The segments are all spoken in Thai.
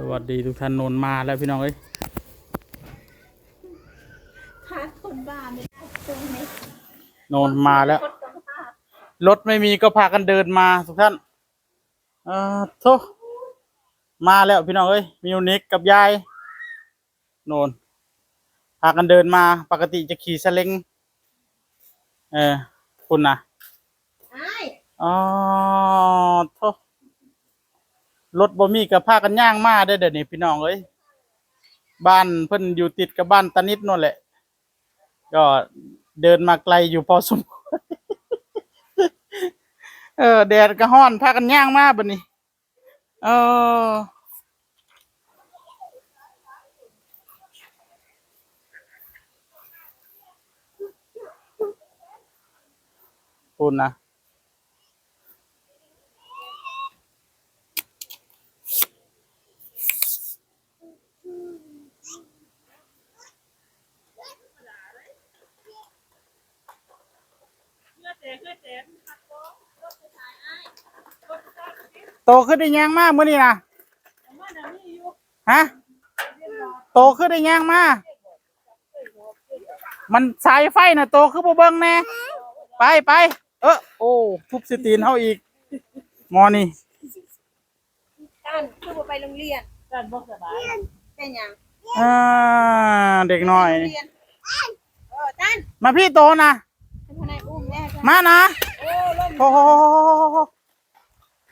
สวัสดีทุกท่านนนมาแล้วพี่น้องเอ้ยหาคนบ้าไม่ได้ตรงนี้นนมาแล้วรถไม่มีก็พากันเดินมาทุกท่านโทมาแล้วพี่น้องเอ้ยมิวนิกกับยายนนพากันเดินมาปกติจะขี่ซาเล้งคุณนะอ๋อโทรถบ่มีก็พากันย่างมาได้เดี๋ยวนี้พี่น้องเอ้ยบ้านเพิ่นอยู่ติดกับบ้านตานิดนั่นแหละก็เดินมาไกลอยู่พอสมควรแดดก็ร้อนพากันย่างมาบัดนี้คุณนะโตขึ้นได้ย่างมามื้อนี้นะฮะโตขึ้นได้ย่างมามันสายไฟน่ะโตคือบ่เบิ่งแน่ไปโอ้ทุบสตีนเฮาอีกหมอนี่กันคือบ่ไปโรงเรียนกันบ่สบายเป็นหยังเด็กน้อยตันมาพี่โตนะเป็นพนักอุ้มแน่มานะโอ้โห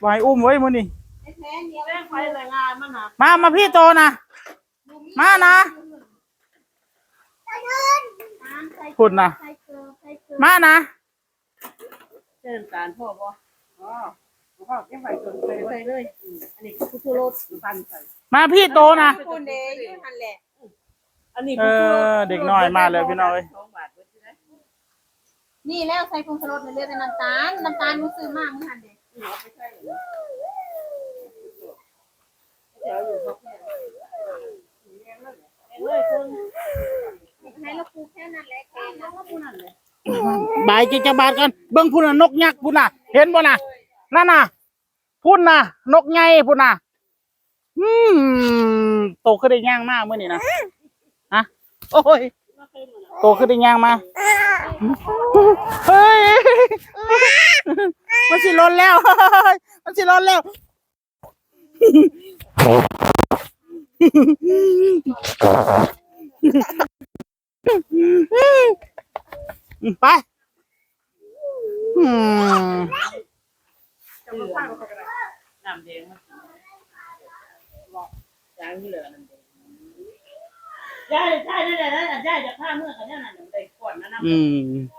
ไว้อุ้มไว้มื้อนี้ไอ้แท้เดียวแม่งไปรายงานมันน่ะมาพี่โตนะมานะพูดนะมานะเชิญการพ่อบ่อ๋อพ่อเก็บไว้จนไปเลยอันนี้คือทุรสตันใส่มาพี่โตนะคุณเด้อยู่หั่นแหละอันนี้เด็กน้อยมาเลยพี่น้อยนี่แล้วใส่ผงชูรสในเลือดน้ำตาลมันซื้อมากมื้อหั่นเด้ไม่ใช่เหรอแถวอยู่พวกนี้เลยให้เราปูแค่นั้นแหละแค่นั้นว่าปูนั่นเลยบายกิจบาทกันเบิ่งพุ่นน่ะนกยักษ์พุ่นน่ะเห็นบ่น่ะนั่นน่ะพุ่นน่ะนกใหญ่พุ่นน่ะโตขึ้นได้ย่างมากมื้อนี้นะฮะโอ้ยโตขึ้นได้ย่างมาเฮ้ยมันสิล้นแล้วมันสิล้นแล้วไปน้ำแดงยางนี่เลยน้ำแดงยายได้ยายจะฆ่าเมื่อกันเนี่ยน่ะได้ก่อนนะน้ำ